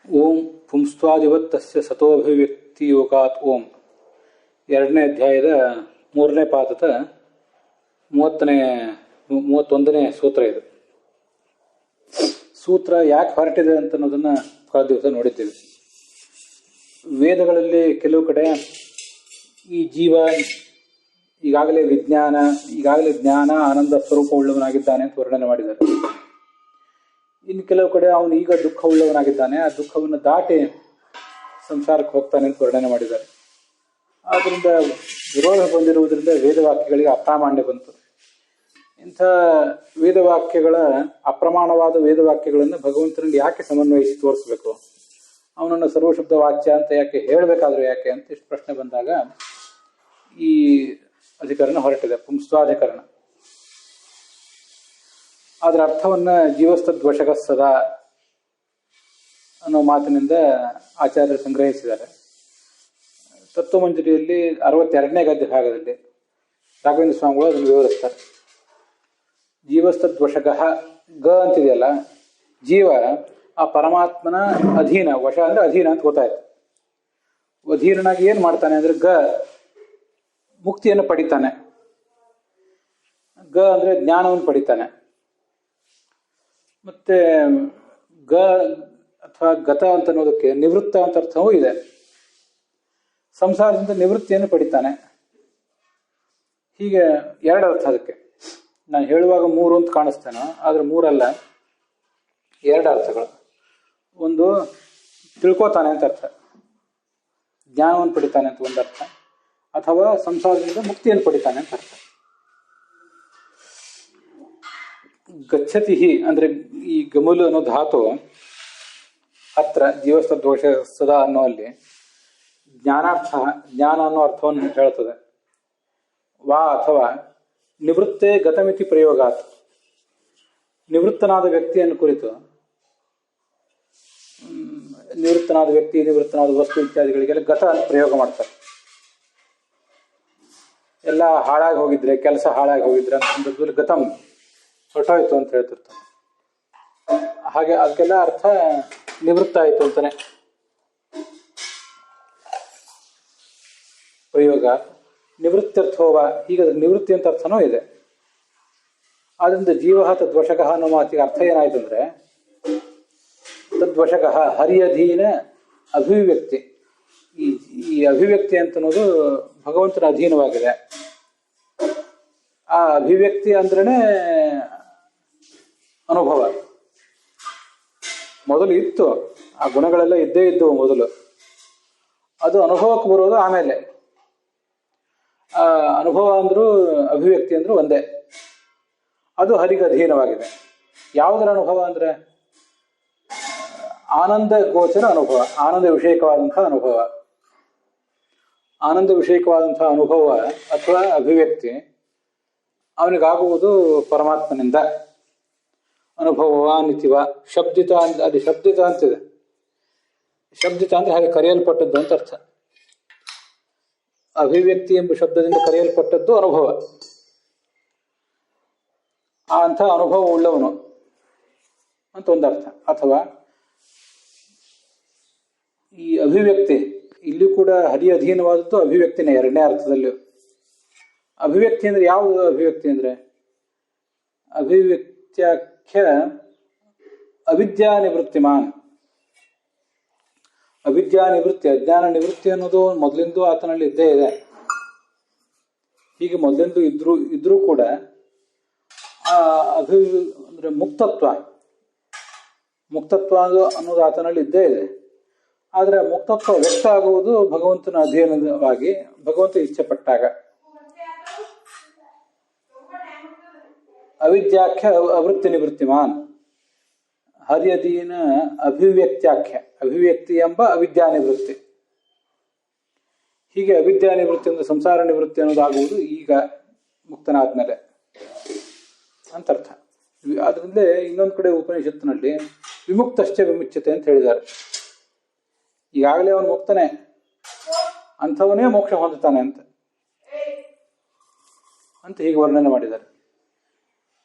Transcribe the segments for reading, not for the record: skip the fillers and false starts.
ಓಂ ಪುಂಸ್ತ್ವಾದಿವತ್ತಸ್ಯ ಸತೋಭಿವ್ಯಕ್ತಿ ಯೋಗಾತ್ ಓಂ. 2ನೇ ಅಧ್ಯಾಯದ 3ನೇ ಪಾದದ 31ನೇ ಸೂತ್ರ ಇದು. ಸೂತ್ರ ಯಾಕೆ ಹೊರಟಿದೆ ಅಂತ ಅನ್ನೋದನ್ನು ಕಳೆದ ದಿವಸ ನೋಡಿದ್ದೇವೆ. ವೇದಗಳಲ್ಲಿ ಕೆಲವು ಕಡೆ ಈ ಜೀವ ಈಗಾಗಲೇ ಜ್ಞಾನ ಆನಂದ ಸ್ವರೂಪವುಳ್ಳವನಾಗಿದ್ದಾನೆ ಅಂತ ವರ್ಣನೆ ಮಾಡಿದ್ದಾರೆ. ಇನ್ನು ಕೆಲವು ಕಡೆ ಅವನು ಈಗ ದುಃಖವುಳ್ಳವನಾಗಿದ್ದಾನೆ, ಆ ದುಃಖವನ್ನು ದಾಟಿ ಸಂಸಾರಕ್ಕೆ ಹೋಗ್ತಾನೆ ಅಂತ ವರ್ಣನೆ ಮಾಡಿದ್ದಾರೆ. ಆದ್ದರಿಂದ ವಿರೋಧ ಬಂದಿರುವುದರಿಂದ ವೇದವಾಕ್ಯಗಳಿಗೆ ಅಪ್ರಾಮಾಣ್ಯ ಬಂತು. ಇಂಥ ಅಪ್ರಮಾಣವಾದ ವೇದವಾಕ್ಯಗಳನ್ನು ಭಗವಂತನಲ್ಲಿ ಯಾಕೆ ಸಮನ್ವಯಿಸಿ ತೋರಿಸ್ಬೇಕು, ಅವನನ್ನು ಸರ್ವಶಬ್ದ ವಾಚ್ಯ ಅಂತ ಯಾಕೆ ಹೇಳಬೇಕಾದ್ರೂ ಯಾಕೆ ಅಂತ ಇಷ್ಟು ಪ್ರಶ್ನೆ ಬಂದಾಗ ಈ ಅಧಿಕರಣ ಹೊರಟಿದೆ, ಪುಂಸ್ತ್ವಾಧಿಕರಣ. ಅದರ ಅರ್ಥವನ್ನು ಜೀವಸ್ತದ್ವಶಕ ಸದಾ ಅನ್ನೋ ಮಾತಿನಿಂದ ಆಚಾರ್ಯರು ಸಂಗ್ರಹಿಸಿದ್ದಾರೆ. ತತ್ವಮಂಜರಿಯಲ್ಲಿ 62ನೇ ಗದ್ಯ ಭಾಗದಲ್ಲಿ ರಾಘವೇಂದ್ರ ಸ್ವಾಮಿಗಳು ಅದನ್ನು ವಿವರಿಸ್ತಾರೆ. ಜೀವಸ್ತದ್ವಶಕ ಗ ಅಂತಿದೆಯಲ್ಲ, ಜೀವ ಆ ಪರಮಾತ್ಮನ ಅಧೀನ, ವಶ ಅಂದ್ರೆ ಅಧೀನ ಅಂತ ಗೊತ್ತಾಯ್ತು. ಅಧೀನನಾಗಿ ಏನು ಮಾಡ್ತಾನೆ ಅಂದ್ರೆ ಮುಕ್ತಿಯನ್ನು ಪಡಿತಾನೆ. ಗ ಅಂದ್ರೆ ಜ್ಞಾನವನ್ನು ಪಡಿತಾನೆ. ಮತ್ತೆ ಅಥವಾ ಗತ ಅಂತ ಅನ್ನೋದಕ್ಕೆ ನಿವೃತ್ತ ಅಂತ ಅರ್ಥವೂ ಇದೆ. ಸಂಸಾರದಿಂದ ನಿವೃತ್ತಿಯನ್ನು ಪಡಿತಾನೆ. ಹೀಗೆ 2 ಅರ್ಥ ಅದಕ್ಕೆ. ನಾನು ಹೇಳುವಾಗ 3 ಅಂತ ಕಾಣಿಸ್ತೇನೆ, ಆದ್ರೆ 3 ಅಲ್ಲ, 2 ಅರ್ಥಗಳು. ಒಂದು ತಿಳ್ಕೋತಾನೆ ಅಂತ ಅರ್ಥ, ಜ್ಞಾನವನ್ನು ಪಡಿತಾನೆ ಅಂತ ಒಂದು ಅರ್ಥ, ಅಥವಾ ಸಂಸಾರದಿಂದ ಮುಕ್ತಿಯನ್ನು ಪಡಿತಾನೆ ಅಂತ ಅರ್ಥ. ಗಚ್ಚತಿ ಅಂದ್ರೆ ಈ ಗಮುಲು ಅನ್ನೋ ಧಾತು ಹತ್ರ ಜೀವಸ್ತದ್ವಶ ಸದಾ ಅನ್ನೋ ಅಲ್ಲಿ ಜ್ಞಾನ ಅನ್ನೋ ಅರ್ಥವನ್ನು ಹೇಳ್ತದೆ. ವಾ ಅಥವಾ ನಿವೃತ್ತೇ ಗತಮಿತಿ ಪ್ರಯೋಗಾತ್, ನಿವೃತ್ತನಾದ ವ್ಯಕ್ತಿಯನ್ನು ಕುರಿತು, ನಿವೃತ್ತನಾದ ವ್ಯಕ್ತಿ, ನಿವೃತ್ತನಾದ ವಸ್ತು ಇತ್ಯಾದಿಗಳಿಗೆಲ್ಲ ಗತ ಪ್ರಯೋಗ ಮಾಡ್ತಾರೆ. ಎಲ್ಲ ಹಾಳಾಗಿ ಹೋಗಿದ್ರೆ, ಕೆಲಸ ಹಾಳಾಗಿ ಹೋಗಿದ್ರೆ ಅಂತ ಸಂದರ್ಭದಲ್ಲಿ ಗತಂ ಹೊರಟೋಯ್ತು ಅಂತ ಹೇಳ್ತಿರ್ತಾರೆ. ಹಾಗೆ ಅದಕ್ಕೆಲ್ಲ ಅರ್ಥ ನಿವೃತ್ತ ಆಯಿತು ಅಂತಾನೆ ಪ್ರಯೋಗ. ನಿವೃತ್ತರ್ಥೋವ, ಹೀಗೆ ನಿವೃತ್ತಿ ಅಂತ ಅರ್ಥನೂ ಇದೆ. ಆದ್ರಿಂದ ಜೀವ ತದ್ವಶಕ ಅನ್ನೋ ಮಾತಿಗೆ ಅರ್ಥ ಏನಾಯ್ತು ಅಂದ್ರೆ, ತದ್ವಶಕ ಹರಿಯಧೀನ ಅಭಿವ್ಯಕ್ತಿ. ಈ ಅಭಿವ್ಯಕ್ತಿ ಅಂತನ್ನೋದು ಭಗವಂತನ ಅಧೀನವಾಗಿದೆ. ಆ ಅಭಿವ್ಯಕ್ತಿ ಅಂದ್ರೇನೆ ಅನುಭವ. ಮೊದಲು ಇತ್ತು, ಆ ಗುಣಗಳೆಲ್ಲ ಇದ್ದೇ ಇದ್ದವು ಮೊದಲು. ಅದು ಅನುಭವಕ್ಕೆ ಬರೋದು ಆಮೇಲೆ. ಆ ಅನುಭವ ಅಂದ್ರೂ ಅಭಿವ್ಯಕ್ತಿ ಅಂದ್ರೂ ಒಂದೇ. ಅದು ಹರಿಗೆ ಅಧೀನವಾಗಿದೆ. ಯಾವುದರ ಅನುಭವ ಅಂದ್ರೆ ಆನಂದ ಗೋಚರ ಅನುಭವ, ಆನಂದ ವಿಷಯಕವಾದಂತಹ ಅನುಭವ. ಆನಂದ ವಿಷಯಕವಾದಂತಹ ಅನುಭವ ಅಥವಾ ಅಭಿವ್ಯಕ್ತಿ ಅವನಿಗಾಗುವುದು ಪರಮಾತ್ಮನಿಂದ. ಅನುಭವ ನಿತಿವ ಶಬ್ದಿತ ಅಂತ, ಅದು ಶಬ್ದಿತ ಅಂತಿದೆ. ಶಬ್ದಿತ ಅಂದ್ರೆ ಹಾಗೆ ಕರೆಯಲ್ಪಟ್ಟದ್ದು ಅಂತ ಅರ್ಥ. ಅಭಿವ್ಯಕ್ತಿ ಎಂಬ ಶಬ್ದದಿಂದ ಕರೆಯಲ್ಪಟ್ಟದ್ದು ಅನುಭವ. ಅಂಥ ಅನುಭವ ಉಳ್ಳವನು ಅಂತ ಒಂದರ್ಥ. ಅಥವಾ ಈ ಅಭಿವ್ಯಕ್ತಿ ಇಲ್ಲಿ ಕೂಡ ಹರಿ ಅಧೀನವಾದದ್ದು ಅಭಿವ್ಯಕ್ತಿನೇ 2ನೇ ಅರ್ಥದಲ್ಲಿ. ಅಭಿವ್ಯಕ್ತಿ ಅಂದ್ರೆ ಯಾವುದು ಅಭಿವ್ಯಕ್ತಿ ಅಂದ್ರೆ, ಅಭಿವ್ಯಕ್ತ್ಯಾಖ್ಯ ಅವಿದ್ಯಾ ನಿವೃತ್ತಿಮಾನ್. ಅವಿದ್ಯಾ ನಿವೃತ್ತಿ, ಅಜ್ಞಾನ ನಿವೃತ್ತಿ ಅನ್ನೋದು ಮೊದಲಿಂದ ಆತನಲ್ಲಿ ಇದ್ದೇ ಇದೆ. ಹೀಗೆ ಮೊದಲಿಂದ ಇದ್ರೂ ಕೂಡ ಆ ಅಂದ್ರೆ ಮುಕ್ತತ್ವ ಅನ್ನೋದು ಆತನಲ್ಲಿ ಇದ್ದೇ ಇದೆ. ಆದ್ರೆ ಮುಕ್ತತ್ವ ವ್ಯಕ್ತ ಆಗುವುದು ಭಗವಂತನ ಅಧೀನವಾಗಿ, ಭಗವಂತ ಇಚ್ಛೆ ಪಟ್ಟಾಗ. ಅವಿದ್ಯಾಖ್ಯ ಅವೃತ್ತಿ ನಿವೃತ್ತಿಮಾನ್, ಹರಿಯದೀನ ಅಭಿವ್ಯಕ್ತ್ಯಾಖ್ಯ, ಅಭಿವ್ಯಕ್ತಿ ಎಂಬ ಅವಿದ್ಯಾ ನಿವೃತ್ತಿ. ಹೀಗೆ ಅವಿದ್ಯಾ ನಿವೃತ್ತಿ ಅಂದ್ರೆ ಸಂಸಾರ ನಿವೃತ್ತಿ ಅನ್ನೋದಾಗುವುದು ಈಗ ಮುಕ್ತನಾದ್ಮೇಲೆ ಅಂತ ಅರ್ಥ. ಆದ್ರಿಂದ ಇನ್ನೊಂದು ಕಡೆ ಉಪನಿಷತ್ತಿನಲ್ಲಿ ವಿಮುಕ್ತಶ್ಚ ವಿಮುಚ್ಯತೆ ಅಂತ ಹೇಳಿದ್ದಾರೆ. ಈಗಾಗಲೇ ಅವನು ಮುಕ್ತನೇ, ಅಂಥವನೇ ಮೋಕ್ಷ ಹೊಂದುತ್ತಾನೆ ಅಂತ ಹೀಗೆ ವರ್ಣನೆ ಮಾಡಿದ್ದಾರೆ.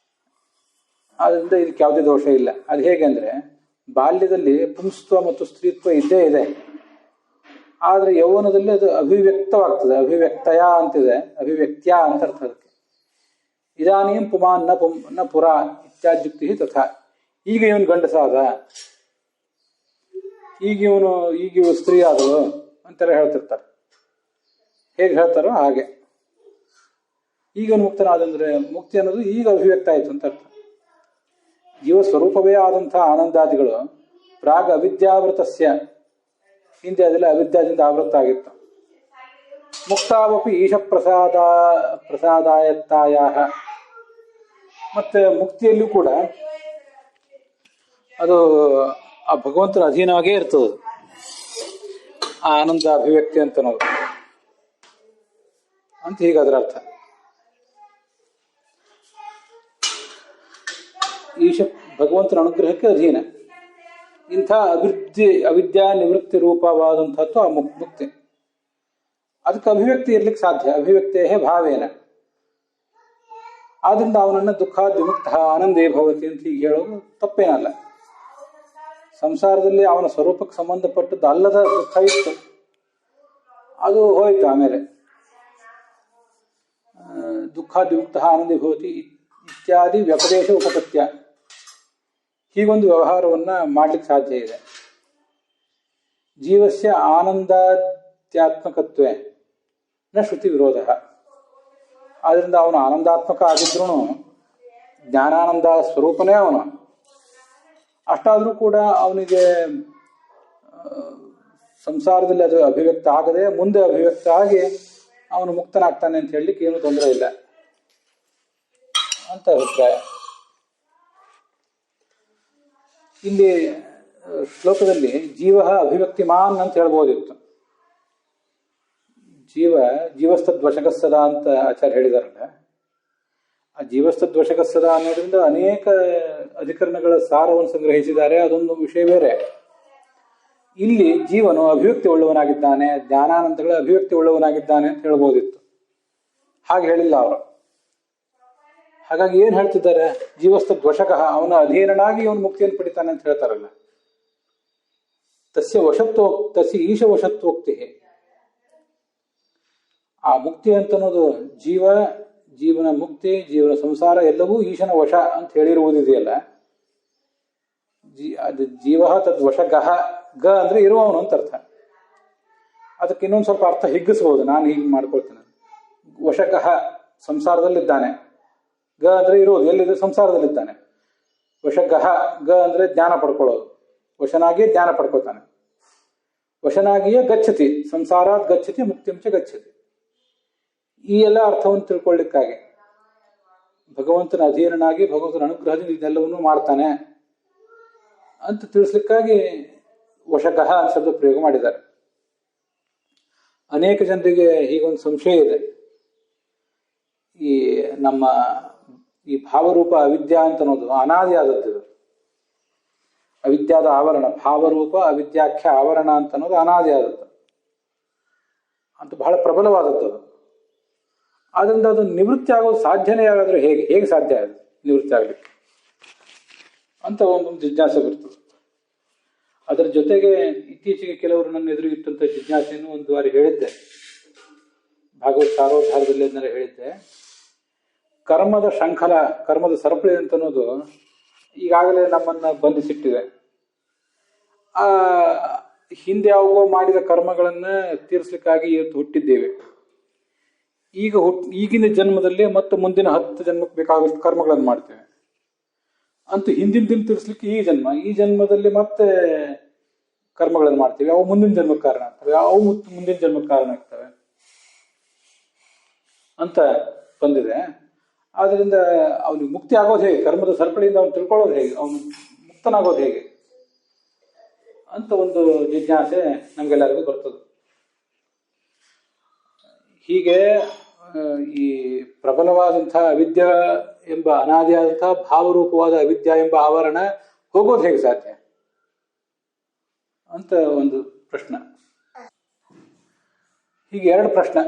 ಆದ್ರಿಂದ ಇದಕ್ಕೆ ಯಾವುದೇ ದೋಷ ಇಲ್ಲ. ಅದು ಹೇಗೆ ಅಂದ್ರೆ, ಬಾಲ್ಯದಲ್ಲಿ ಪುಂಸ್ತ್ವ ಮತ್ತು ಸ್ತ್ರೀತ್ವ ಇದ್ದೇ ಇದೆ. ಆದರೆ ಯೌವನದಲ್ಲಿ ಅದು ಅಭಿವ್ಯಕ್ತವಾಗ್ತದೆ. ಅಭಿವ್ಯಕ್ತಯ ಅಂತಿದೆ, ಅಭಿವ್ಯಕ್ತ್ಯ ಅಂತ ಅರ್ಥ ಅದಕ್ಕೆ. ಇದಾನೀಂ ಪುಮಾನ್ ನ ಪುರ ಇತ್ಯಾದ್ಯುಕ್ತಿ ತಥಾ. ಈಗ ಇವನು ಗಂಡಸಾದ, ಈಗ ಇವಳು ಸ್ತ್ರೀ ಆದಳು ಅಂತೆಲ್ಲ ಹೇಳ್ತಿರ್ತಾರೆ. ಹೇಗೆ ಹೇಳ್ತಾರೋ ಹಾಗೆ. ಈಗ ಮುಕ್ತನಾದಂದ್ರೆ ಮುಕ್ತಿ ಅನ್ನೋದು ಈಗ ಅಭಿವ್ಯಕ್ತ ಆಯಿತು ಅಂತ ಅರ್ಥ. ಜೀವ ಸ್ವರೂಪವೇ ಆದಂತಹ ಆನಂದಾದಿಗಳು ಪ್ರಾಗ್ ಅವಿದ್ಯಾವೃತಸ್ಯ, ಹಿಂದೆ ಅದೆಲ್ಲ ಅವಿದ್ಯಾದಿಂದ ಆವೃತ್ತ ಆಗಿತ್ತು. ಮುಕ್ತಾವಪಿ ಈಶ ಪ್ರಸಾದಾಯತ್ತಾಯ, ಮತ್ತೆ ಮುಕ್ತಿಯಲ್ಲೂ ಕೂಡ ಅದು ಆ ಭಗವಂತನ ಅಧೀನವಾಗೇ ಇರ್ತದೆ. ಆ ಆನಂದ ಅಭಿವ್ಯಕ್ತಿ ಅಂತ ನಾವು ಅಂತ ಹೀಗೆ ಅದರ ಅರ್ಥ. ಈಶ ಭಗವಂತನ ಅನುಗ್ರಹಕ್ಕೆ ಅಧೀನ. ಇಂಥ ಅವಿದ್ಯಾ ನಿವೃತ್ತಿ ರೂಪವಾದಂಥದ್ದು ಆ ಮುಕ್ತಿ. ಅದಕ್ಕೆ ಅಭಿವ್ಯಕ್ತಿ ಇರ್ಲಿಕ್ಕೆ ಸಾಧ್ಯ, ಅಭಿವ್ಯಕ್ತಿಯೇ ಭಾವೇನ. ಆದ್ರಿಂದ ಅವನನ್ನು ದುಃಖಾದ್ ವಿಮುಕ್ತ ಆನಂದೇ ಭವತಿ ಅಂತ ಹೀಗೆ ಹೇಳೋದು ತಪ್ಪೇನಲ್ಲ. ಸಂಸಾರದಲ್ಲಿ ಅವನ ಸ್ವರೂಪಕ್ಕೆ ಸಂಬಂಧಪಟ್ಟದ್ದು ಅಲ್ಲದ ದುಃಖ ಇತ್ತು, ಅದು ಹೋಯ್ತು. ಆಮೇಲೆ ದುಃಖಾದ್ ವಿಮುಕ್ತ ಆನಂದೇ ಭವತಿ ಇತ್ಯಾದಿ ವ್ಯಪದೇಶ ಉಪಪತ್ಯ, ಹೀಗೊಂದು ವ್ಯವಹಾರವನ್ನ ಮಾಡ್ಲಿಕ್ಕೆ ಸಾಧ್ಯ ಇದೆ. ಜೀವಸ್ಯ ಆನಂದಾತ್ಮಕತ್ವೇ ನ ಶ್ರುತಿ ವಿರೋಧ. ಆದ್ರಿಂದ ಅವನು ಆನಂದಾತ್ಮಕ ಆಗಿದ್ರೂ ಜ್ಞಾನಾನಂದ ಸ್ವರೂಪನೇ ಅವನು. ಅಷ್ಟಾದರೂ ಕೂಡ ಅವನಿಗೆ ಸಂಸಾರದಲ್ಲಿ ಅದು ಅಭಿವ್ಯಕ್ತ ಆಗದೆ ಮುಂದೆ ಅಭಿವ್ಯಕ್ತ ಆಗಿ ಅವನು ಮುಕ್ತನಾಗ್ತಾನೆ ಅಂತ ಹೇಳಲಿಕ್ಕೆ ಏನೂ ತೊಂದರೆ ಇಲ್ಲ ಅಂತ ಅಭಿಪ್ರಾಯ. ಇಲ್ಲಿ ಶ್ಲೋಕದಲ್ಲಿ ಜೀವ ಅಭಿವ್ಯಕ್ತಿಮಾನ್ ಅಂತ ಹೇಳ್ಬೋದಿತ್ತು. ಜೀವಸ್ತದ್ವಶಕಸ್ಸದ ಅಂತ ಆಚಾರ್ಯ ಹೇಳಿದಾರಲ್ಲ, ಆ ಜೀವಸ್ತದ್ವಶಕಸ್ಸದ ಅನ್ನೋದ್ರಿಂದ ಅನೇಕ ಅಧಿಕರಣಗಳ ಸಾರವನ್ನು ಸಂಗ್ರಹಿಸಿದ್ದಾರೆ. ಅದೊಂದು ವಿಷಯ ಬೇರೆ. ಇಲ್ಲಿ ಜೀವನು ಅಭಿವ್ಯಕ್ತಿ ಉಳ್ಳವನಾಗಿದ್ದಾನೆ, ಜ್ಞಾನಾನಂದಗಳ ಅಭಿವ್ಯಕ್ತಿ ಉಳ್ಳವನಾಗಿದ್ದಾನೆ ಅಂತ ಹೇಳ್ಬೋದಿತ್ತು. ಹಾಗೆ ಹೇಳಿಲ್ಲ ಅವರು. ಹಾಗಾಗಿ ಏನ್ ಹೇಳ್ತಿದ್ದಾರೆ? ಜೀವಸ್ತದ್ವಶಕ, ಅವನ ಅಧೀನನಾಗಿ ಇವನು ಮುಕ್ತಿಯನ್ನು ಪಡಿತಾನೆ ಅಂತ ಹೇಳ್ತಾರಲ್ಲ. ತಸ್ಯ ಈಶ ವಶತ್ವೋಕ್ತಿ. ಆ ಮುಕ್ತಿ ಅಂತ ಅನ್ನೋದು ಜೀವನ ಮುಕ್ತಿ, ಜೀವನ ಸಂಸಾರ ಎಲ್ಲವೂ ಈಶನ ವಶ ಅಂತ ಹೇಳಿರುವುದಿದೆಯಲ್ಲ. ಅದು ಜೀವ ತದ್ವಶ ಗಹ, ಗ ಅಂದ್ರೆ ಇರುವವನು ಅಂತ ಅರ್ಥ. ಅದಕ್ಕೆ ಇನ್ನೊಂದು ಸ್ವಲ್ಪ ಅರ್ಥ ಹಿಗ್ಗಿಸಬಹುದು. ನಾನು ಹೀಗೆ ಮಾಡ್ಕೊಳ್ತೇನೆ. ವಶಗಹ ಸಂಸಾರದಲ್ಲಿದ್ದಾನೆ, ಗ ಅಂದ್ರೆ ಇರೋದು ಎಲ್ಲಿದೆ? ಸಂಸಾರದಲ್ಲಿದ್ದಾನೆ. ವಶಗಹ, ಗ ಅಂದ್ರೆ ಜ್ಞಾನ ಪಡ್ಕೊಳ್ಳೋದು. ವಶನಾಗಿಯೇ ಜ್ಞಾನ ಪಡ್ಕೋತಾನೆ. ವಶನಾಗಿಯೇ ಗಚ್ಚತಿ, ಸಂಸಾರಾತ್ ಗಚ್ಚತಿ ಮುಕ್ತಿಂಚ ಗಚ್ಚತಿ. ಈ ಎಲ್ಲ ಅರ್ಥವನ್ನು ತಿಳ್ಕೊಳ್ಳಿಕ್ಕಾಗಿ ಭಗವಂತನ ಅಧೀನನಾಗಿ ಭಗವಂತನ ಅನುಗ್ರಹದಿಂದ ಇದೆಲ್ಲವನ್ನೂ ಮಾಡ್ತಾನೆ ಅಂತ ತಿಳಿಸ್ಲಿಕ್ಕಾಗಿ ವಶಗಹ ಅಂತ ಶಬ್ದ ಪ್ರಯೋಗ ಮಾಡಿದ್ದಾರೆ. ಅನೇಕ ಜನರಿಗೆ ಹೀಗೊಂದು ಸಂಶಯ ಇದೆ. ಈ ನಮ್ಮ ಈ ಭಾವರೂಪ ಅವಿದ್ಯಾ ಅಂತ ಅನ್ನೋದು ಅನಾದಿ ಆದದ್ದು. ಅವಿದ್ಯಾದ ಆವರಣ, ಭಾವರೂಪ ಅವಿದ್ಯಾಖ್ಯ ಆವರಣ ಅಂತ ಅನ್ನೋದು ಅನಾದಿ ಆದದ್ದು ಅಂತ ಬಹಳ ಪ್ರಬಲವಾದದ್ದು. ಆದ್ರಿಂದ ಅದು ನಿವೃತ್ತಿ ಆಗೋದು ಸಾಧ್ಯನೇ ಆಗಾದ್ರೆ ಹೇಗೆ ಸಾಧ್ಯ ಆಗುತ್ತೆ ನಿವೃತ್ತಿ ಆಗ್ಲಿಕ್ಕೆ ಅಂತ ಒಂದೊಂದು ಜಿಜ್ಞಾಸೆ ಬರ್ತದೆ. ಅದರ ಜೊತೆಗೆ ಇತ್ತೀಚೆಗೆ ಕೆಲವರು ನನ್ನ ಎದುರಿಗಿಟ್ಟಂತ ಜಿಜ್ಞಾಸೆಯನ್ನು ಒಂದು ಬಾರಿ ಹೇಳಿದ್ದೆ, ಭಾಗವತ್ ಸಾರೋದ್ಧಾರದಲ್ಲಿ ಅದನ್ನೆಲ್ಲ ಹೇಳಿದ್ದೆ. ಕರ್ಮದ ಶೃಂಖಲ, ಕರ್ಮದ ಸರಪಳಿ ಅಂತ ಅನ್ನೋದು ಈಗಾಗಲೇ ನಮ್ಮನ್ನ ಬಂಧಿಸಿಟ್ಟಿದೆ. ಹಿಂದೆ ಯಾವಾಗೋ ಮಾಡಿದ ಕರ್ಮಗಳನ್ನ ತೀರಿಸ್ಲಿಕ್ಕಾಗಿ ಇವತ್ತು ಹುಟ್ಟಿದ್ದೇವೆ. ಈಗಿನ ಜನ್ಮದಲ್ಲಿ ಮತ್ತು ಮುಂದಿನ 10 ಜನ್ಮಕ್ಕೆ ಬೇಕಾದಷ್ಟು ಕರ್ಮಗಳನ್ನು ಮಾಡ್ತೇವೆ. ಅಂತೂ ಹಿಂದಿನ ದಿನ ತೀರಿಸ್ಲಿಕ್ಕೆ ಈ ಜನ್ಮದಲ್ಲಿ ಮತ್ತೆ ಕರ್ಮಗಳನ್ನು ಮಾಡ್ತೇವೆ. ಅವು ಮುಂದಿನ ಜನ್ಮಕ್ಕೆ ಕಾರಣ ಆಗ್ತವೆ, ಅವು ಮುಂದಿನ ಜನ್ಮಕ್ಕೆ ಕಾರಣ ಆಗ್ತವೆ ಅಂತ ಬಂದಿದೆ. ಆದ್ರಿಂದ ಅವನಿಗೆ ಮುಕ್ತಿ ಆಗೋದು ಹೇಗೆ? ಕರ್ಮದ ಸರಪಳಿಯಿಂದ ಅವನು ತಿಳ್ಕೊಳ್ಳೋದು ಹೇಗೆ? ಅವನು ಮುಕ್ತನಾಗೋದು ಹೇಗೆ ಅಂತ ಒಂದು ಜಿಜ್ಞಾಸೆ ನಮ್ಗೆಲ್ಲರಿಗೂ ಬರ್ತದೆ. ಹೀಗೆ ಈ ಪ್ರಬಲವಾದಂತಹ ಅವಿದ್ಯಾ ಎಂಬ ಅನಾದಿಯಾದಂತಹ ಭಾವರೂಪವಾದ ಅವಿದ್ಯಾ ಎಂಬ ಆವರಣ ಹೋಗೋದು ಹೇಗೆ ಸಾಧ್ಯ ಅಂತ ಒಂದು ಪ್ರಶ್ನೆ. ಹೀಗೆ 2 ಪ್ರಶ್ನೆ.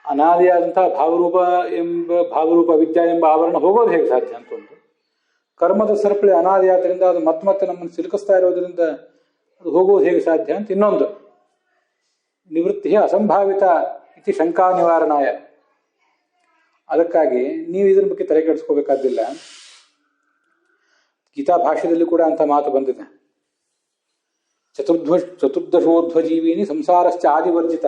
ಅನಾದಿಯಾದಂತಹ ಭಾವರೂಪ ಅವಿದ್ಯಾ ಎಂಬ ಆವರಣ ಹೋಗೋದು ಹೇಗೆ ಸಾಧ್ಯ ಅಂತ ಒಂದು. ಕರ್ಮದ ಸರಪಳಿ ಅನಾದಿ ಆದ್ದರಿಂದ ಅದು ಮತ್ತೆ ಮತ್ತೆ ನಮ್ಮನ್ನು ಸಿಲುಕಿಸ್ತಾ ಇರೋದ್ರಿಂದ ಅದು ಹೋಗುವುದು ಹೇಗೆ ಸಾಧ್ಯ ಅಂತ ಇನ್ನೊಂದು. ನಿವೃತ್ತಿ ಅಸಂಭಾವಿತ ಇತಿ ಶಂಕಾ ನಿವಾರಣಾಯ. ಅದಕ್ಕಾಗಿ ನೀವು ಇದರ ಬಗ್ಗೆ ತಲೆ ಕೆಡಿಸ್ಕೋಬೇಕಾದಿಲ್ಲ. ಗೀತಾ ಭಾಷ್ಯದಲ್ಲಿ ಕೂಡ ಅಂತ ಮಾತು ಬಂದಿದೆ. ಚತುರ್ದಶೋಧ್ವಜೀವಿನಿ ಸಂಸಾರಶ್ಚ ಆದಿವರ್ಜಿತ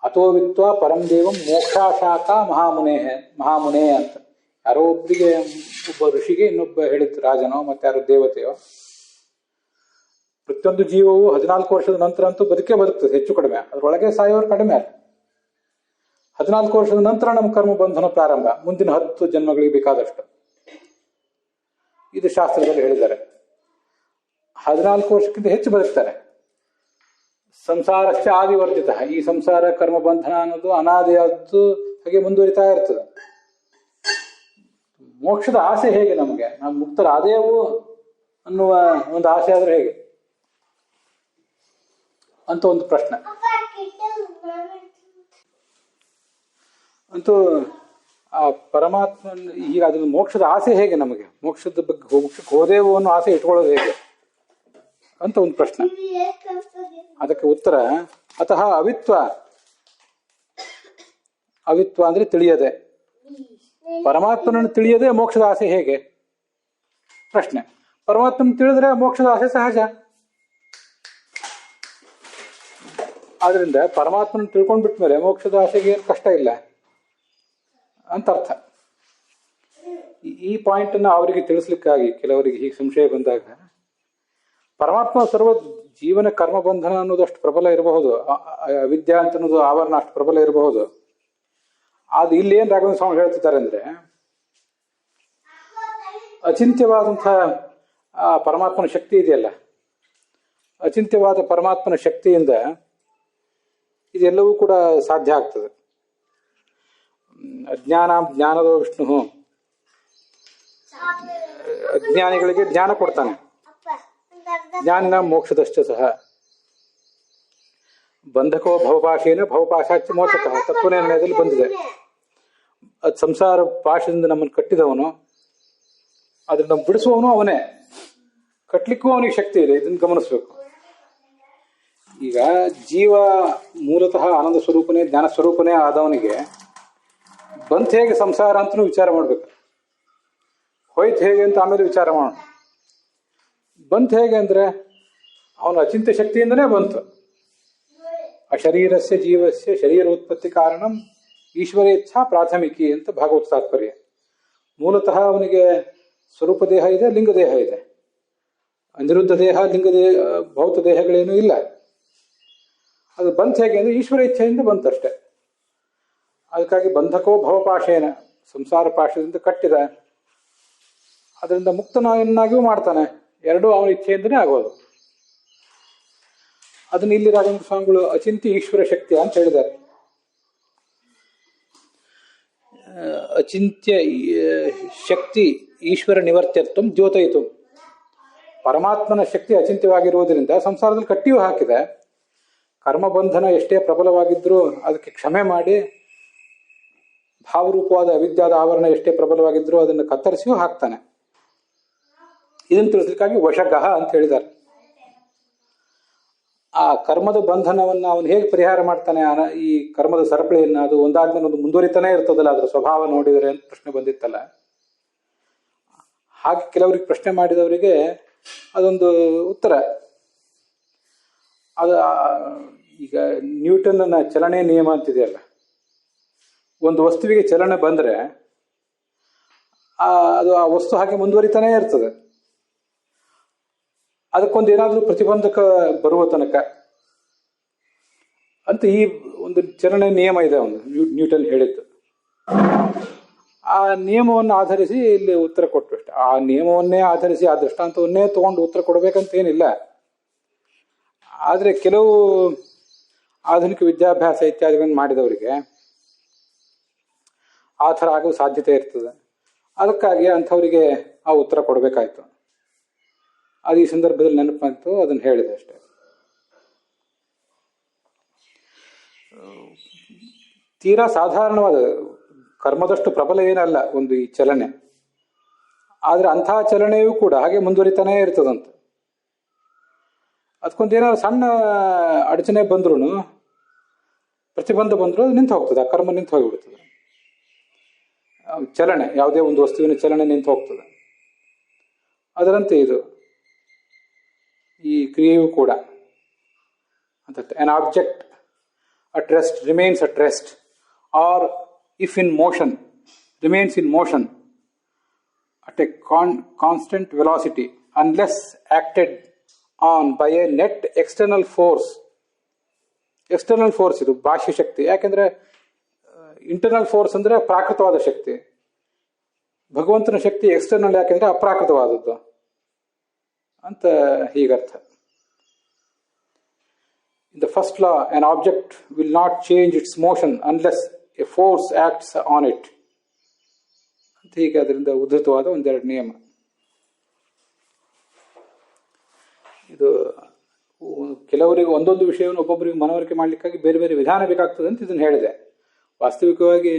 ಅಥೋ ವಿತ್ವಾ ಪರಂ ದೇವಂ ಮೋಕ್ಷಾಶಾಖ ಮಹಾಮುನೇ ಅಂತ. ಯಾರೋ ಒಬ್ಬರಿಗೆ, ಒಬ್ಬ ಋಷಿಗೆ ಇನ್ನೊಬ್ಬ ಹೇಳಿತ್ತು, ರಾಜನೋ ಮತ್ತೆ ಯಾರೋ ದೇವತೆಯೋ, ಪ್ರತಿಯೊಂದು ಜೀವವು 14 ವರ್ಷದ ನಂತರ ಅಂತೂ ಬದುಕ್ತದೆ, ಹೆಚ್ಚು ಕಡಿಮೆ. ಅದರೊಳಗೆ ಸಾಯೋರು ಕಡಿಮೆ. 14 ವರ್ಷದ ನಂತರ ನಮ್ಮ ಕರ್ಮ ಬಂಧನ ಪ್ರಾರಂಭ, ಮುಂದಿನ 10 ಜನ್ಮಗಳಿಗೆ ಬೇಕಾದಷ್ಟು. ಇದು ಶಾಸ್ತ್ರದಲ್ಲಿ ಹೇಳಿದ್ದಾರೆ. 14 ವರ್ಷಕ್ಕಿಂತ ಹೆಚ್ಚು ಬದುಕ್ತಾರೆ. ಸಂಸಾರಶ್ಚ ಆದಿವರ್ಜಿತ. ಈ ಸಂಸಾರ ಕರ್ಮ ಬಂಧನ ಅನ್ನೋದು ಅನಾದಿಯಾದ್ದು ಹಾಗೆ ಮುಂದುವರಿತಾ ಇರ್ತದೆ. ಮೋಕ್ಷದ ಆಸೆ ಹೇಗೆ ನಮಗೆ? ನಾವು ಮುಕ್ತರಾದೇವು ಅನ್ನುವ ಒಂದು ಆಸೆ ಆದ್ರೆ ಹೇಗೆ ಅಂತ ಒಂದು ಪ್ರಶ್ನೆ. ಅಂತೂ ಆ ಪರಮಾತ್ಮ ಈಗ ಅದನ್ನು ಮೋಕ್ಷದ ಆಸೆ ಹೇಗೆ ನಮಗೆ? ಮೋಕ್ಷದ ಬಗ್ಗೆ ಮೋಕ್ಷಕ್ಕೆ ಹೋದೇವು ಅನ್ನೋ ಆಸೆ ಇಟ್ಕೊಳ್ಳೋದು ಹೇಗೆ ಅಂತ ಒಂದು ಪ್ರಶ್ನೆ. ಅದಕ್ಕೆ ಉತ್ತರ ಅತಃ ಅವಿತ್ವ. ಅವಿತ್ವ ಅಂದ್ರೆ ತಿಳಿಯದೆ. ಪರಮಾತ್ಮನನ್ನು ತಿಳಿಯದೆ ಮೋಕ್ಷದ ಆಸೆ ಹೇಗೆ ಪ್ರಶ್ನೆ. ಪರಮಾತ್ಮನ ತಿಳಿದ್ರೆ ಮೋಕ್ಷದ ಆಸೆ ಸಹಜ. ಆದ್ರಿಂದ ಪರಮಾತ್ಮನ ತಿಳ್ಕೊಂಡ್ಬಿಟ್ಮೇಲೆ ಮೋಕ್ಷದ ಆಸೆಗೆ ಏನು ಕಷ್ಟ ಇಲ್ಲ ಅಂತ ಅರ್ಥ. ಈ ಪಾಯಿಂಟ್ ಅನ್ನು ಅವರಿಗೆ ತಿಳಿಸ್ಲಿಕ್ಕಾಗಿ ಕೆಲವರಿಗೆ ಹೀಗೆ ಸಂಶಯ ಬಂದಾಗ, ಪರಮಾತ್ಮ ಸರ್ವ ಜೀವನ ಕರ್ಮ ಬಂಧನ ಅನ್ನೋದು ಅಷ್ಟು ಪ್ರಬಲ ಇರಬಹುದು, ಅವಿದ್ಯಾ ಅಂತ ಅನ್ನೋದು ಆವರಣ ಅಷ್ಟು ಪ್ರಬಲ ಇರಬಹುದು. ಅದು ಇಲ್ಲಿ ಏನ್ ರಾಘವೇಂದ್ರ ಸ್ವಾಮಿ ಹೇಳ್ತಿದ್ದಾರೆ ಅಂದ್ರೆ, ಅಚಿಂತ್ಯವಾದಂತಹ ಆ ಪರಮಾತ್ಮನ ಶಕ್ತಿ ಇದೆಯಲ್ಲ, ಅಚಿಂತ್ಯವಾದ ಪರಮಾತ್ಮನ ಶಕ್ತಿಯಿಂದ ಇದೆಲ್ಲವೂ ಕೂಡ ಸಾಧ್ಯ ಆಗ್ತದೆ. ಜ್ಞಾನದೋ ವಿಷ್ಣು, ಅಜ್ಞಾನಿಗಳಿಗೆ ಜ್ಞಾನ ಕೊಡ್ತಾನೆ. ಜ್ಞಾನ ಮೋಕ್ಷದಶ್ಚ ಸಹ ಬಂಧಕೋ ಭವಪಾಶೇನ ಭವಪಾಶಾಚ ಮೋಚಕ. ತತ್ವನಿರ್ಣಯದಲ್ಲಿ ಬಂದಿದೆ. ಅದು ಸಂಸಾರ ಪಾಶದಿಂದ ನಮ್ಮನ್ನು ಕಟ್ಟಿದವನು, ಅದನ್ನ ಬಿಡಿಸುವವನು ಅವನೇ, ಕಟ್ಲಿಕ್ಕೂ ಅವನಿಗೆ ಶಕ್ತಿ ಇದೆ. ಇದನ್ನು ಗಮನಿಸ್ಬೇಕು. ಈಗ ಜೀವ ಮೂಲತಃ ಆನಂದ ಸ್ವರೂಪನೇ, ಜ್ಞಾನ ಸ್ವರೂಪನೇ ಆದವನಿಗೆ ಬಂತ ಹೇಗೆ ಸಂಸಾರ ಅಂತಲೂ ವಿಚಾರ ಮಾಡ್ಬೇಕು. ಹೋಯ್ತು ಹೇಗೆ ಅಂತ ಆಮೇಲೆ ವಿಚಾರ ಮಾಡೋಣ. ಬಂತ ಹೇಗೆ ಅಂದ್ರೆ ಅವನ ಅಚಿಂತ್ಯ ಶಕ್ತಿಯಿಂದನೇ ಬಂತು. ಅಶರೀರಸ್ಯ ಜೀವಸ್ಯ ಶರೀರ ಉತ್ಪತ್ತಿ ಕಾರಣಂ ಈಶ್ವರೇಚ್ಛಾ ಪ್ರಾಥಮಿಕಿ ಅಂತ ಭಾಗವತ ತಾತ್ಪರ್ಯ. ಮೂಲತಃ ಅವನಿಗೆ ಸ್ವರೂಪ ದೇಹ ಇದೆ, ಲಿಂಗ ದೇಹ ಇದೆ. ಅನಿರುದ್ಧ ದೇಹ, ಲಿಂಗ ದೇಹ, ಭೌತ ದೇಹಗಳೇನೂ ಇಲ್ಲ. ಅದು ಬಂತ ಹೇಗೆ ಅಂದ್ರೆ ಈಶ್ವರ ಇಚ್ಛೆಯಿಂದ ಬಂತಷ್ಟೆ. ಅದಕ್ಕಾಗಿ ಬಂಧಕೋ ಭವಪಾಶೇನ, ಸಂಸಾರ ಪಾಶದಿಂದ ಕಟ್ಟಿದ, ಅದರಿಂದ ಮುಕ್ತನಾಗಿಯೂ ಮಾಡ್ತಾನೆ. ಎರಡೂ ಅವನ ಇಚ್ಛೆಯಿಂದನೇ ಆಗೋದು. ಅದನ್ನ ಇಲ್ಲಿ ರಾಘವೇಂದ್ರ ಸ್ವಾಮಿಗಳು ಅಚಿಂತ್ಯ ಈಶ್ವರ ಶಕ್ತಿ ಅಂತ ಹೇಳಿದ್ದಾರೆ. ಅಚಿಂತ್ಯ ಶಕ್ತಿ ಈಶ್ವರ ನಿವರ್ತ್ಯತ್ವ ದ್ಯೋತಯಿತು. ಪರಮಾತ್ಮನ ಶಕ್ತಿ ಅಚಿಂತ್ಯವಾಗಿರುವುದರಿಂದ ಸಂಸಾರದಲ್ಲಿ ಕಟ್ಟಿಯೂ ಹಾಕಿದೆ. ಕರ್ಮಬಂಧನ ಎಷ್ಟೇ ಪ್ರಬಲವಾಗಿದ್ರೂ ಅದಕ್ಕೆ ಕ್ಷಮೆ ಮಾಡಿ, ಭಾವರೂಪವಾದ ಅವಿದ್ಯಾದ ಆವರಣ ಎಷ್ಟೇ ಪ್ರಬಲವಾಗಿದ್ರೂ ಅದನ್ನು ಕತ್ತರಿಸಿಯೂ ಹಾಕ್ತಾನೆ. ಇದನ್ನು ತಿಳಿಸ್ಲಿಕ್ಕಾಗಿ ವಶಗಃ ಅಂತ ಹೇಳಿದ್ದಾರೆ. ಆ ಕರ್ಮದ ಬಂಧನವನ್ನು ಅವನು ಹೇಗೆ ಪರಿಹಾರ ಮಾಡ್ತಾನೆ? ಈ ಕರ್ಮದ ಸರಪಳಿಯನ್ನು, ಅದು ಒಂದಾದ್ಮೇಲೆ ಒಂದು ಮುಂದುವರಿತಾನೆ ಇರ್ತದಲ್ಲ, ಅದರ ಸ್ವಭಾವ ನೋಡಿದರೆ ಅಂತ ಪ್ರಶ್ನೆ ಬಂದಿತ್ತಲ್ಲ. ಹಾಗೆ ಕೆಲವರಿಗೆ ಪ್ರಶ್ನೆ ಮಾಡಿದವರಿಗೆ ಅದೊಂದು ಉತ್ತರ. ಅದು ಈಗ ನ್ಯೂಟನ್ನ ಚಲನೆ ನಿಯಮ ಅಂತಿದೆಯಲ್ಲ, ಒಂದು ವಸ್ತುವಿಗೆ ಚಲನೆ ಬಂದ್ರೆ ಅದು ಆ ವಸ್ತು ಹಾಗೆ ಮುಂದುವರಿತಾನೆ ಇರ್ತದೆ. ಅದಕ್ಕೊಂದು ಏನಾದರೂ ಪ್ರತಿಬಂಧಕ ಬರುವ ತನಕ ಅಂತ ಈ ಒಂದು ಚಲನೆ ನಿಯಮ ಇದೆ, ಒಂದು ನ್ಯೂಟನ್ ಹೇಳಿದ್ದು. ಆ ನಿಯಮವನ್ನು ಆಧರಿಸಿ ಇಲ್ಲಿ ಉತ್ತರ ಕೊಟ್ಟು ಅಷ್ಟೆ. ಆ ನಿಯಮವನ್ನೇ ಆಧರಿಸಿ ಆ ದೃಷ್ಟಾಂತವನ್ನೇ ತಗೊಂಡು ಉತ್ತರ ಕೊಡಬೇಕಂತ ಏನಿಲ್ಲ. ಆದರೆ ಕೆಲವು ಆಧುನಿಕ ವಿದ್ಯಾಭ್ಯಾಸ ಇತ್ಯಾದಿಗಳನ್ನು ಮಾಡಿದವರಿಗೆ ಆ ಥರ ಆಗೋ ಸಾಧ್ಯತೆ ಇರ್ತದೆ. ಅದಕ್ಕಾಗಿ ಅಂಥವರಿಗೆ ಆ ಉತ್ತರ ಕೊಡಬೇಕಾಯ್ತು. ಅದು ಈ ಸಂದರ್ಭದಲ್ಲಿ ನೆನಪಂತು, ಅದನ್ನು ಹೇಳಿದೆ ಅಷ್ಟೆ. ತೀರಾ ಸಾಧಾರಣವಾದ ಕರ್ಮದಷ್ಟು ಪ್ರಬಲ ಏನಲ್ಲ ಒಂದು ಈ ಚಲನೆ. ಆದರೆ ಅಂಥ ಚಲನೆಯೂ ಕೂಡ ಹಾಗೆ ಮುಂದುವರಿತಾನೇ ಇರ್ತದಂತೆ. ಅದಕ್ಕೊಂದೇನಾದ್ರು ಸಣ್ಣ ಅಡಚಣೆ ಬಂದ್ರೂ, ಪ್ರತಿಬಂಧ ಬಂದರೂ ಅದು ನಿಂತು ಹೋಗ್ತದೆ, ಆ ಕರ್ಮ ನಿಂತು ಹೋಗಿಬಿಡ್ತದೆ. ಚಲನೆ, ಯಾವುದೇ ಒಂದು ವಸ್ತುವಿನ ಚಲನೆ ನಿಂತು ಹೋಗ್ತದೆ. ಅದರಂತೆ ಇದು ಈ ಕ್ರಿಯೆಯೂ ಕೂಡ ಅಂತ. an object at rest remains at rest, or if in motion remains in motion at a constant velocity unless acted on by a net external force. External force ಇದು ಬಾಹ್ಯ ಶಕ್ತಿ. ಯಾಕೆಂದ್ರೆ ಇಂಟರ್ನಲ್ ಫೋರ್ಸ್ ಅಂದ್ರೆ ಪ್ರಾಕೃತವಾದ ಶಕ್ತಿ, ಭಗವಂತನ ಶಕ್ತಿ ಎಕ್ಸ್ಟರ್ನಲ್ ಯಾಕೆಂದ್ರೆ ಅಪ್ರಾಕೃತವಾದದ್ದು ಅಂತ ಹೀಗರ್ಥ. In the first law, an object will not change its motion unless a force acts on it ಅಂತ ಹೀಗೆ ಅದರಿಂದ ಉದ್ಧತವಾದ ಒಂದೆರಡು ನಿಯಮ. ಇದು ಕೆಲವರಿಗೆ ಒಂದೊಂದು ವಿಷಯವನ್ನು ಒಬ್ಬೊಬ್ಬರಿಗೆ ಮನವರಿಕೆ ಮಾಡಲಿಕ್ಕಾಗಿ ಬೇರೆ ಬೇರೆ ವಿಧಾನ ಬೇಕಾಗ್ತದೆ ಅಂತ ಇದನ್ನು ಹೇಳಿದೆ. ವಾಸ್ತವಿಕವಾಗಿ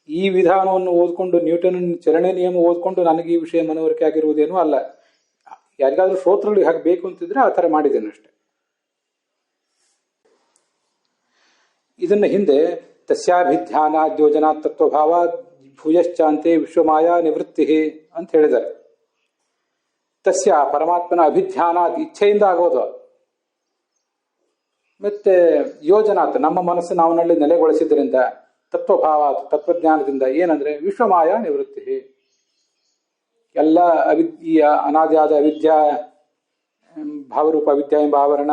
ಈ ವಿಧಾನವನ್ನು ಓದ್ಕೊಂಡು, ನ್ಯೂಟನ್ ಚಲನೆ ನಿಯಮ ಓದ್ಕೊಂಡು ನನಗೆ ಈ ವಿಷಯ ಮನವರಿಕೆ ಆಗಿರುವುದೇನೂ ಅಲ್ಲ. ಯಾರಿಗಾದ್ರೂ ಶ್ರೋತೃಗಳಿಗೆ ಹಾಗೆ ಬೇಕು ಅಂತಿದ್ರೆ ಆ ಥರ ಮಾಡಿದ್ದೇನೆ ಅಷ್ಟೆ. ಇದನ್ನ ಹಿಂದೆ ತಸ್ಯಾಭಿಧ್ಯಾನ ಯೋಜನಾ ತತ್ವಭಾವ ಭೂಯಶ್ಚಾಂತೆ ವಿಶ್ವಮಾಯಾ ನಿವೃತ್ತಿ ಅಂತ ಹೇಳಿದ್ದಾರೆ. ತಸ್ಯ ಪರಮಾತ್ಮನ ಅಭಿಧ್ಯಾನ ಇಚ್ಛೆಯಿಂದ ಆಗೋದು, ಮತ್ತೆ ಯೋಜನಾತ್ ನಮ್ಮ ಮನಸ್ಸನ್ನು ಅವನಲ್ಲಿ ನೆಲೆಗೊಳಿಸಿದ್ರಿಂದ, ತತ್ವಭಾವ ತತ್ವಜ್ಞಾನದಿಂದ ಏನಂದ್ರೆ ವಿಶ್ವಮಾಯಾ ನಿವೃತ್ತಿ, ಎಲ್ಲ ಈ ಅನಾದಿಯಾದ ಅವಿದ್ಯಾ ಭಾವರೂಪ ಅವಿದ್ಯಾ ಎಂಬ ಆವರಣ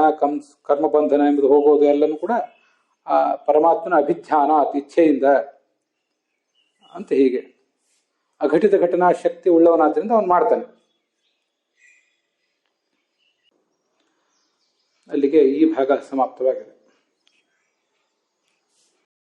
ಕರ್ಮಬಂಧನ ಎಂಬುದು ಹೋಗೋದು ಎಲ್ಲನೂ ಕೂಡ ಆ ಪರಮಾತ್ಮನ ಅಭಿಧ್ಯಾನ ಇಚ್ಛೆಯಿಂದ ಅಂತ. ಹೀಗೆ ಅಘಟಿತ ಘಟನಾ ಶಕ್ತಿ ಉಳ್ಳವನಾದ್ರಿಂದ ಅವನು ಮಾಡ್ತಾನೆ. ಅಲ್ಲಿಗೆ ಈ ಭಾಗ ಸಮಾಪ್ತವಾಗಿದೆ.